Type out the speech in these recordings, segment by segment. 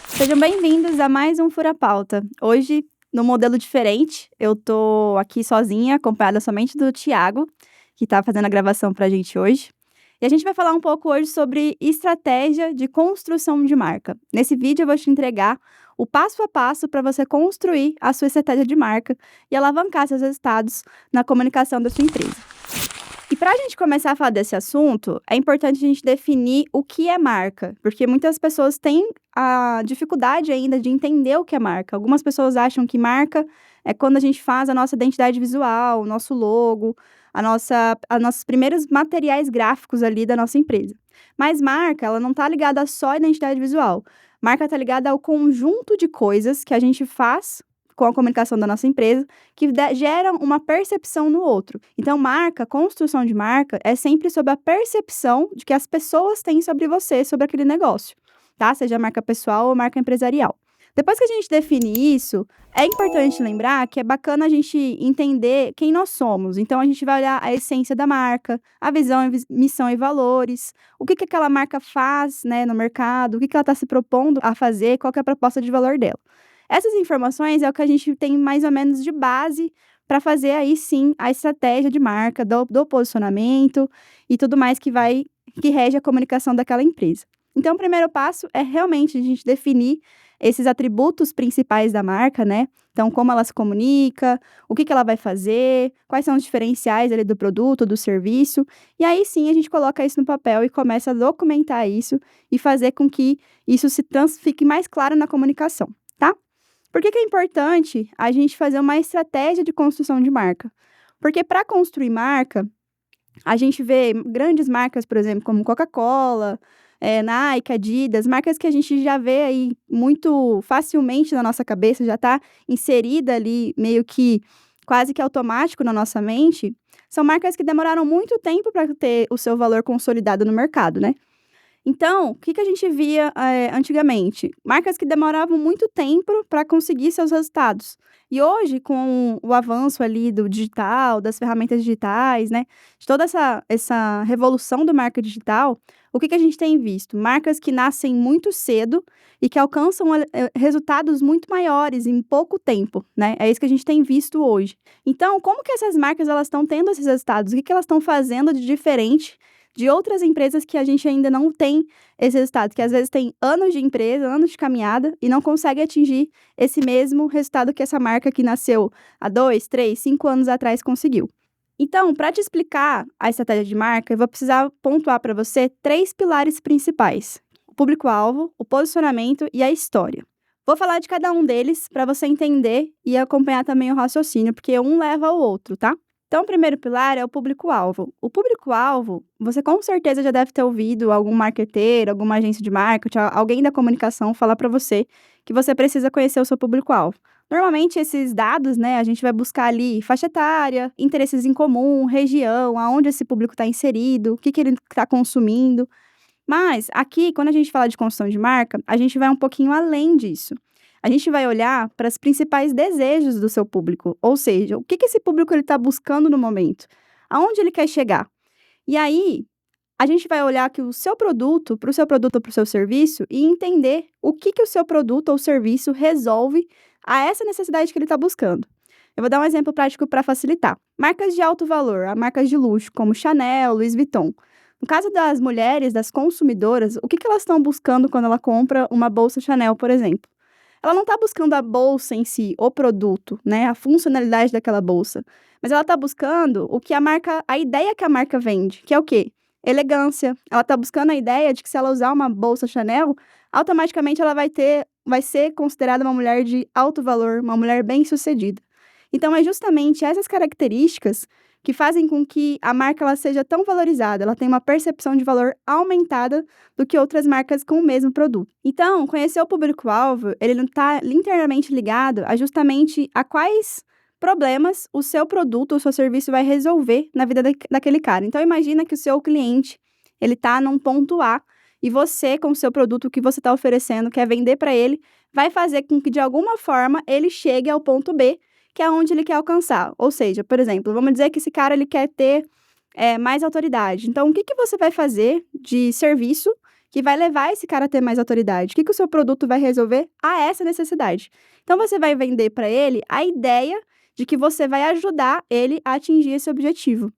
Sejam bem-vindos a mais um Fura Pauta. Hoje, no modelo diferente, eu tô aqui sozinha, acompanhada somente do Thiago, que tá fazendo a gravação pra gente hoje. E a gente vai falar um pouco hoje sobre estratégia de construção de marca. Nesse vídeo eu vou te entregar o passo a passo para você construir a sua estratégia de marca e alavancar seus resultados na comunicação da sua empresa. E para a gente começar a falar desse assunto, é importante a gente definir o que é marca, porque muitas pessoas têm a dificuldade ainda de entender o que é marca. Algumas pessoas acham que marca é quando a gente faz a nossa identidade visual, o nosso logo, a nossos primeiros materiais gráficos ali da nossa empresa. Mas marca, ela não está ligada só à identidade visual. Marca está ligada ao conjunto de coisas que a gente faz com a comunicação da nossa empresa, que geram uma percepção no outro. Então, marca, construção de marca, é sempre sobre a percepção de que as pessoas têm sobre você, sobre aquele negócio, tá? Seja marca pessoal ou marca empresarial. Depois que a gente define isso, é importante lembrar que é bacana a gente entender quem nós somos. Então, a gente vai olhar a essência da marca, a visão, missão e valores, o que aquela marca faz, né, no mercado, o que ela está se propondo a fazer, qual que é a proposta de valor dela. Essas informações é o que a gente tem mais ou menos de base para fazer aí sim a estratégia de marca, do posicionamento e tudo mais que rege a comunicação daquela empresa. Então, o primeiro passo é realmente a gente definir esses atributos principais da marca, né? Então, como ela se comunica, o que ela vai fazer, quais são os diferenciais ali do produto, do serviço. E aí sim a gente coloca isso no papel e começa a documentar isso e fazer com que isso fique mais claro na comunicação, tá? Por que é importante a gente fazer uma estratégia de construção de marca? Porque para construir marca, a gente vê grandes marcas, por exemplo, como Coca-Cola, Nike, Adidas, marcas que a gente já vê aí muito facilmente na nossa cabeça, já está inserida ali meio que quase que automático na nossa mente. São marcas que demoraram muito tempo para ter o seu valor consolidado no mercado, né? Então, o que a gente via antigamente? Marcas que demoravam muito tempo para conseguir seus resultados. E hoje, com o avanço ali do digital, das ferramentas digitais, né, de toda essa revolução do marketing digital, o que a gente tem visto? Marcas que nascem muito cedo e que alcançam resultados muito maiores em pouco tempo, né? É isso que a gente tem visto hoje. Então, como que essas marcas elas estão tendo esses resultados? O que elas estão fazendo de diferente de outras empresas que a gente ainda não tem esse resultado, que às vezes tem anos de empresa, anos de caminhada e não consegue atingir esse mesmo resultado que essa marca que nasceu há 2, 3, 5 anos atrás conseguiu. Então, para te explicar a estratégia de marca, eu vou precisar pontuar para você 3 pilares principais: o público-alvo, o posicionamento e a história. Vou falar de cada um deles para você entender e acompanhar também o raciocínio, porque um leva ao outro, tá? Então, o primeiro pilar é o público-alvo. O público-alvo, você com certeza já deve ter ouvido algum marqueteiro, alguma agência de marketing, alguém da comunicação falar para você que você precisa conhecer o seu público-alvo. Normalmente, esses dados, né, a gente vai buscar ali faixa etária, interesses em comum, região, aonde esse público está inserido, o que ele está consumindo. Mas aqui, quando a gente fala de construção de marca, a gente vai um pouquinho além disso. A gente vai olhar para os principais desejos do seu público, ou seja, o que esse público está buscando no momento, aonde ele quer chegar. E aí, a gente vai olhar que o seu produto, para o seu produto ou para o seu serviço, e entender o que o seu produto ou serviço resolve a essa necessidade que ele está buscando. Eu vou dar um exemplo prático para facilitar. Marcas de alto valor, marcas de luxo, como Chanel, Louis Vuitton. No caso das mulheres, das consumidoras, o que elas estão buscando quando ela compra uma bolsa Chanel, por exemplo? Ela não está buscando a bolsa em si, o produto, né, a funcionalidade daquela bolsa, mas ela está buscando a ideia que a marca vende, que é o quê? Elegância. Ela está buscando a ideia de que se ela usar uma bolsa Chanel, automaticamente ela vai ser considerada uma mulher de alto valor, uma mulher bem-sucedida. Então, é justamente essas características que fazem com que a marca ela seja tão valorizada, ela tenha uma percepção de valor aumentada do que outras marcas com o mesmo produto. Então, conhecer o público-alvo, ele não está internamente ligado justamente a quais problemas o seu produto ou o seu serviço vai resolver na vida daquele cara. Então, imagina que o seu cliente, ele está num ponto A e você, com o seu produto, o que você está oferecendo, quer vender para ele, vai fazer com que, de alguma forma, ele chegue ao ponto B, que é onde ele quer alcançar. Ou seja, por exemplo, vamos dizer que esse cara ele quer ter mais autoridade. Então, o que que você vai fazer de serviço que vai levar esse cara a ter mais autoridade? O que que o seu produto vai resolver a essa necessidade? Então, você vai vender para ele a ideia de que você vai ajudar ele a atingir esse objetivo.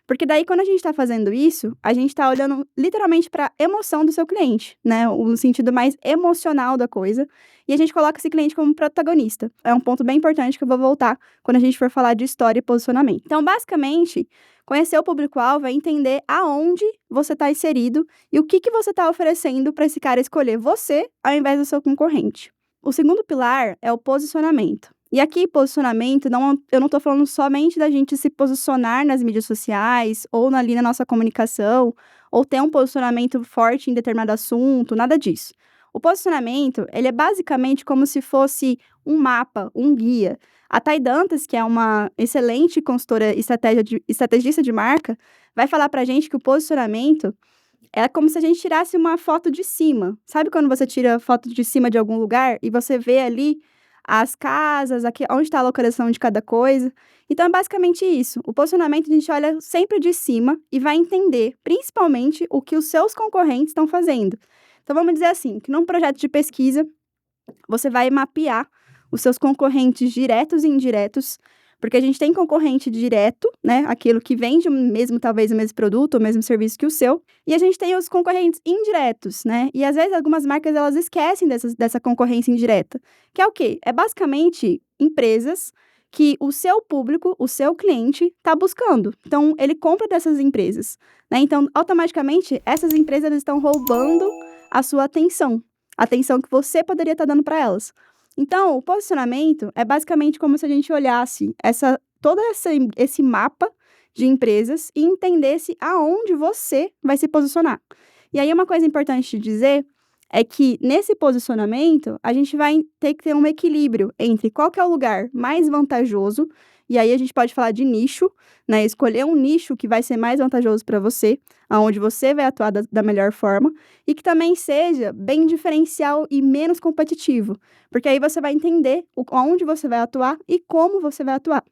Porque daí, quando a gente está fazendo isso, a gente está olhando literalmente para a emoção do seu cliente, né? O sentido mais emocional da coisa. E a gente coloca esse cliente como protagonista. É um ponto bem importante que eu vou voltar quando a gente for falar de história e posicionamento. Então, basicamente, conhecer o público-alvo é entender aonde você está inserido e o que que você está oferecendo para esse cara escolher você ao invés do seu concorrente. O segundo pilar é o posicionamento. E aqui, posicionamento, eu não estou falando somente da gente se posicionar nas mídias sociais ou ali na nossa comunicação, ou ter um posicionamento forte em determinado assunto, nada disso. O posicionamento, ele é basicamente como se fosse um mapa, um guia. A Thay Dantas, que é uma excelente consultora estrategista de marca, vai falar pra gente que o posicionamento é como se a gente tirasse uma foto de cima. Sabe quando você tira foto de cima de algum lugar e você vê ali as casas, aqui onde está a localização de cada coisa? Então, é basicamente isso. O posicionamento a gente olha sempre de cima e vai entender, principalmente, o que os seus concorrentes estão fazendo. Então, vamos dizer assim, que num projeto de pesquisa, você vai mapear os seus concorrentes diretos e indiretos, porque a gente tem concorrente direto, né, aquilo que vende mesmo, talvez, o mesmo produto, o mesmo serviço que o seu, e a gente tem os concorrentes indiretos, né, e às vezes algumas marcas, elas esquecem dessa concorrência indireta, que é o quê? É basicamente empresas que o seu público, o seu cliente, está buscando. Então, ele compra dessas empresas, né, então, automaticamente, essas empresas estão roubando a sua atenção que você poderia estar dando para elas. Então, o posicionamento é basicamente como se a gente olhasse esse mapa de empresas e entendesse aonde você vai se posicionar. E aí, uma coisa importante de dizer é que, nesse posicionamento, a gente vai ter que ter um equilíbrio entre qual que é o lugar mais vantajoso, e aí a gente pode falar de nicho, né? Escolher um nicho que vai ser mais vantajoso para você, aonde você vai atuar da melhor forma, e que também seja bem diferencial e menos competitivo, porque aí você vai entender onde você vai atuar e como você vai atuar.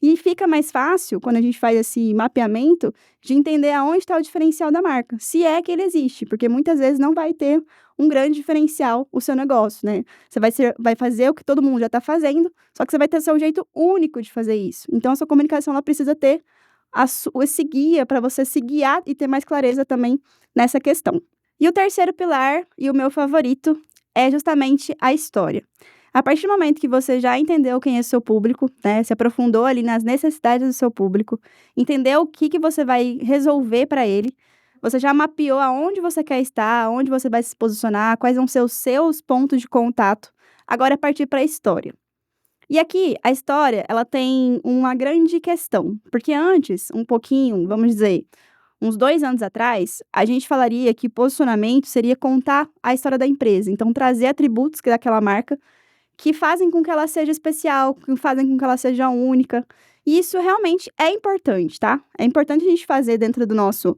E fica mais fácil, quando a gente faz esse mapeamento, de entender aonde está o diferencial da marca, se é que ele existe, porque muitas vezes não vai ter um grande diferencial o seu negócio, né? Você vai fazer o que todo mundo já está fazendo, só que você vai ter seu jeito único de fazer isso. Então, a sua comunicação ela precisa ter esse guia para você se guiar e ter mais clareza também nessa questão. E o terceiro pilar, e o meu favorito, é justamente a história. A partir do momento que você já entendeu quem é o seu público, né, se aprofundou ali nas necessidades do seu público, entendeu o que você vai resolver para ele, você já mapeou aonde você quer estar, aonde você vai se posicionar, quais vão ser os seus pontos de contato. Agora é partir para a história. E aqui, a história, ela tem uma grande questão, porque antes, um pouquinho, vamos dizer, uns 2 anos atrás, a gente falaria que posicionamento seria contar a história da empresa, então trazer atributos daquela marca que fazem com que ela seja especial, que fazem com que ela seja única. E isso realmente é importante, tá? É importante a gente fazer dentro do nosso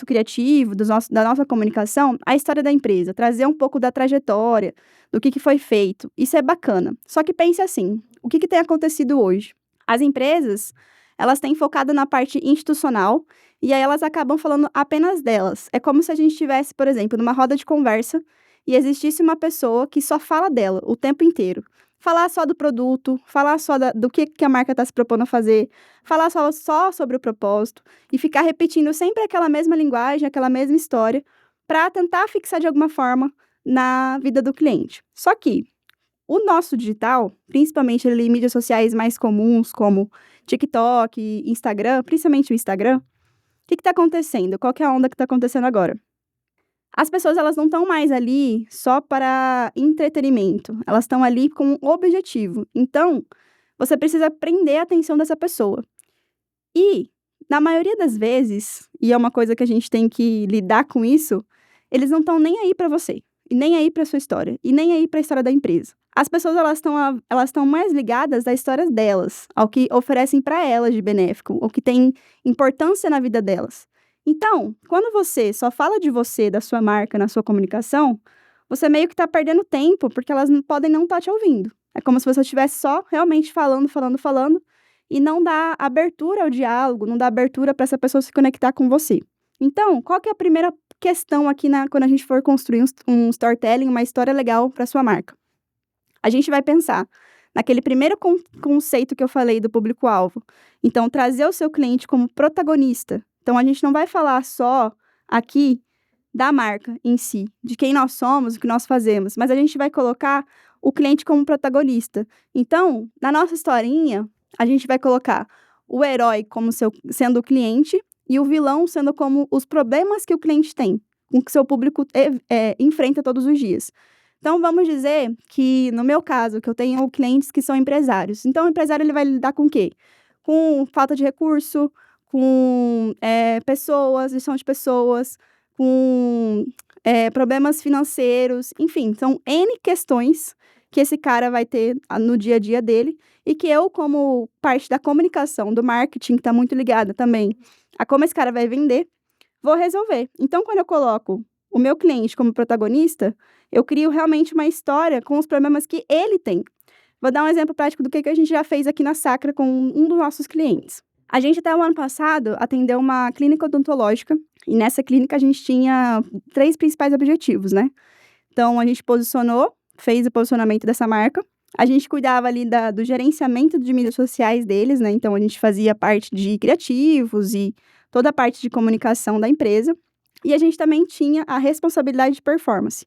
criativo, da nossa comunicação, a história da empresa, trazer um pouco da trajetória, do que foi feito. Isso é bacana. Só que pense assim, o que tem acontecido hoje? As empresas, elas têm focado na parte institucional e aí elas acabam falando apenas delas. É como se a gente estivesse, por exemplo, numa roda de conversa e existisse uma pessoa que só fala dela o tempo inteiro. Falar só do produto, falar só do que a marca está se propondo a fazer, falar só sobre o propósito e ficar repetindo sempre aquela mesma linguagem, aquela mesma história, para tentar fixar de alguma forma na vida do cliente. Só que o nosso digital, principalmente ali em mídias sociais mais comuns, como TikTok, Instagram, principalmente o Instagram, o que está acontecendo? Qual que é a onda que está acontecendo agora? As pessoas, elas não estão mais ali só para entretenimento, elas estão ali com um objetivo. Então, você precisa prender a atenção dessa pessoa. E, na maioria das vezes, e é uma coisa que a gente tem que lidar com isso, eles não estão nem aí para você, e nem aí para sua história, e nem aí para a história da empresa. As pessoas, elas estão mais ligadas às histórias delas, ao que oferecem para elas de benéfico, o que tem importância na vida delas. Então, quando você só fala de você, da sua marca, na sua comunicação, você meio que está perdendo tempo, porque elas podem não estar te ouvindo. É como se você estivesse só realmente falando, e não dá abertura ao diálogo, não dá abertura para essa pessoa se conectar com você. Então, qual que é a primeira questão aqui quando a gente for construir um storytelling, uma história legal para sua marca? A gente vai pensar naquele primeiro conceito que eu falei do público-alvo. Então, trazer o seu cliente como protagonista. Então, a gente não vai falar só aqui da marca em si, de quem nós somos, o que nós fazemos, mas a gente vai colocar o cliente como protagonista. Então, na nossa historinha, a gente vai colocar o herói como sendo o cliente e o vilão sendo como os problemas que o cliente tem, com que seu público enfrenta todos os dias. Então, vamos dizer que, no meu caso, que eu tenho clientes que são empresários. Então, o empresário ele vai lidar com o quê? Com falta de recurso, com pessoas, gestão de pessoas, com problemas financeiros, enfim, são N questões que esse cara vai ter no dia a dia dele e que eu, como parte da comunicação, do marketing, que está muito ligada também a como esse cara vai vender, vou resolver. Então, quando eu coloco o meu cliente como protagonista, eu crio realmente uma história com os problemas que ele tem. Vou dar um exemplo prático do que a gente já fez aqui na Sacra com um dos nossos clientes. A gente, até o ano passado, atendeu uma clínica odontológica e nessa clínica a gente tinha 3 principais objetivos, né? Então, a gente fez o posicionamento dessa marca. A gente cuidava ali do gerenciamento de mídias sociais deles, né? Então, a gente fazia parte de criativos e toda a parte de comunicação da empresa. E a gente também tinha a responsabilidade de performance,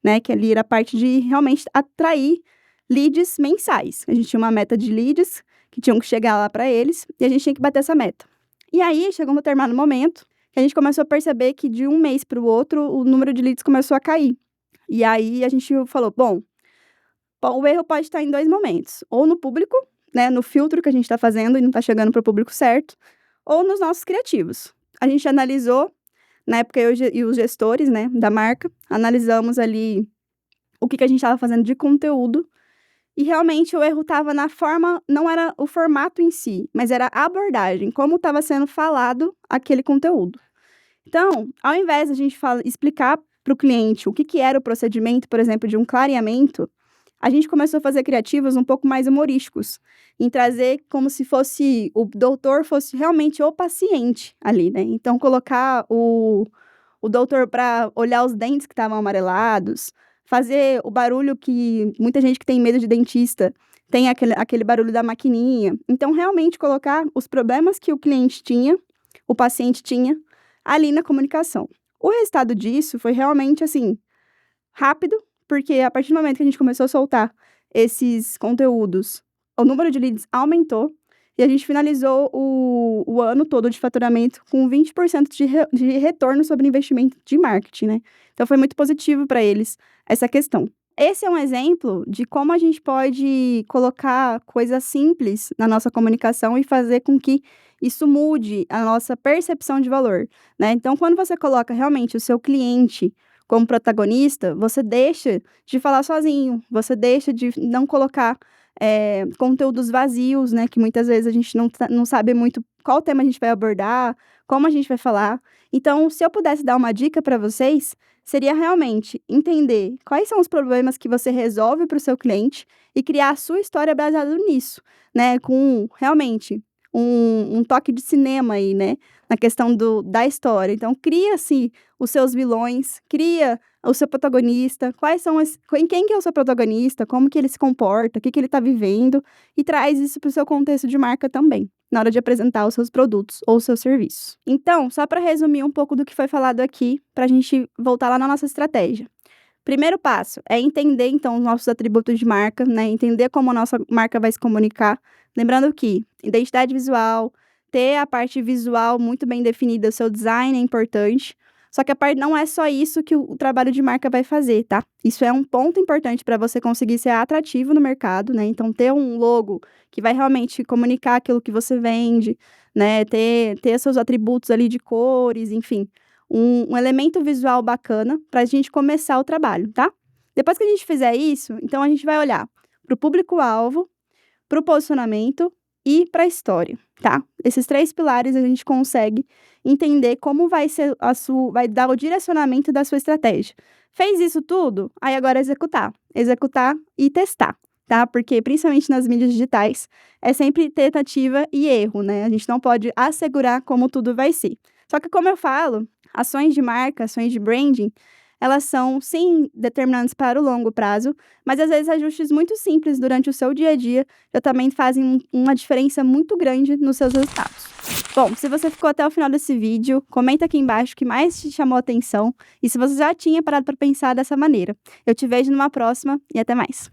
né? Que ali era a parte de realmente atrair leads mensais. A gente tinha uma meta de leads que tinham que chegar lá para eles e a gente tinha que bater essa meta. E aí, chegou um determinado momento que a gente começou a perceber que de um mês para o outro, o número de leads começou a cair. E aí, a gente falou, bom, o erro pode estar em 2 momentos. Ou no público, né, no filtro que a gente está fazendo e não está chegando para o público certo, ou nos nossos criativos. A gente analisou, na época eu e os gestores, né, da marca, analisamos ali o que a gente estava fazendo de conteúdo e realmente o erro estava na forma, não era o formato em si, mas era a abordagem, como estava sendo falado aquele conteúdo. Então, ao invés de a gente explicar para o cliente o que era o procedimento, por exemplo, de um clareamento, a gente começou a fazer criativos um pouco mais humorísticos, em trazer como se o doutor fosse realmente o paciente ali, né? Então, colocar o doutor para olhar os dentes que estavam amarelados, fazer o barulho que muita gente que tem medo de dentista tem aquele barulho da maquininha. Então, realmente colocar os problemas que o cliente tinha, o paciente tinha, ali na comunicação. O resultado disso foi realmente, assim, rápido, porque a partir do momento que a gente começou a soltar esses conteúdos, o número de leads aumentou e a gente finalizou o ano todo de faturamento com 20% de retorno sobre investimento de marketing, né? Então, foi muito positivo para eles essa questão. Esse é um exemplo de como a gente pode colocar coisas simples na nossa comunicação e fazer com que isso mude a nossa percepção de valor, né? Então, quando você coloca realmente o seu cliente como protagonista, você deixa de falar sozinho, você deixa de não colocar conteúdos vazios, né? Que muitas vezes a gente não sabe muito qual tema a gente vai abordar, como a gente vai falar. Então, se eu pudesse dar uma dica para vocês, seria realmente entender quais são os problemas que você resolve para o seu cliente e criar a sua história baseada nisso, né? Com realmente um toque de cinema aí, né? Na questão da história. Então, cria-se os seus vilões, cria o seu protagonista, quem que é o seu protagonista, como que ele se comporta, o que ele está vivendo, e traz isso para o seu contexto de marca também, na hora de apresentar os seus produtos ou os seus serviços. Então, só para resumir um pouco do que foi falado aqui, para a gente voltar lá na nossa estratégia. Primeiro passo é entender, então, os nossos atributos de marca, né? Entender como a nossa marca vai se comunicar. Lembrando que identidade visual, ter a parte visual muito bem definida, o seu design é importante. Só que a parte não é só isso que o trabalho de marca vai fazer, tá? Isso é um ponto importante para você conseguir ser atrativo no mercado, né? Então, ter um logo que vai realmente comunicar aquilo que você vende, né? Ter seus atributos ali de cores, enfim. Um elemento visual bacana para a gente começar o trabalho, tá? Depois que a gente fizer isso, então a gente vai olhar para o público-alvo, para o posicionamento e para a história, tá? Esses 3 pilares a gente consegue entender como vai ser vai dar o direcionamento da sua estratégia. Fez isso tudo? Aí agora é executar e testar. tá? Porque, principalmente nas mídias digitais, é sempre tentativa e erro, né? A gente não pode assegurar como tudo vai ser. Só que, como eu falo, ações de marca, ações de branding, elas são, sim, determinantes para o longo prazo, mas às vezes ajustes muito simples durante o seu dia a dia já também fazem uma diferença muito grande nos seus resultados. Bom, se você ficou até o final desse vídeo, comenta aqui embaixo o que mais te chamou a atenção e se você já tinha parado para pensar dessa maneira. Eu te vejo numa próxima e até mais.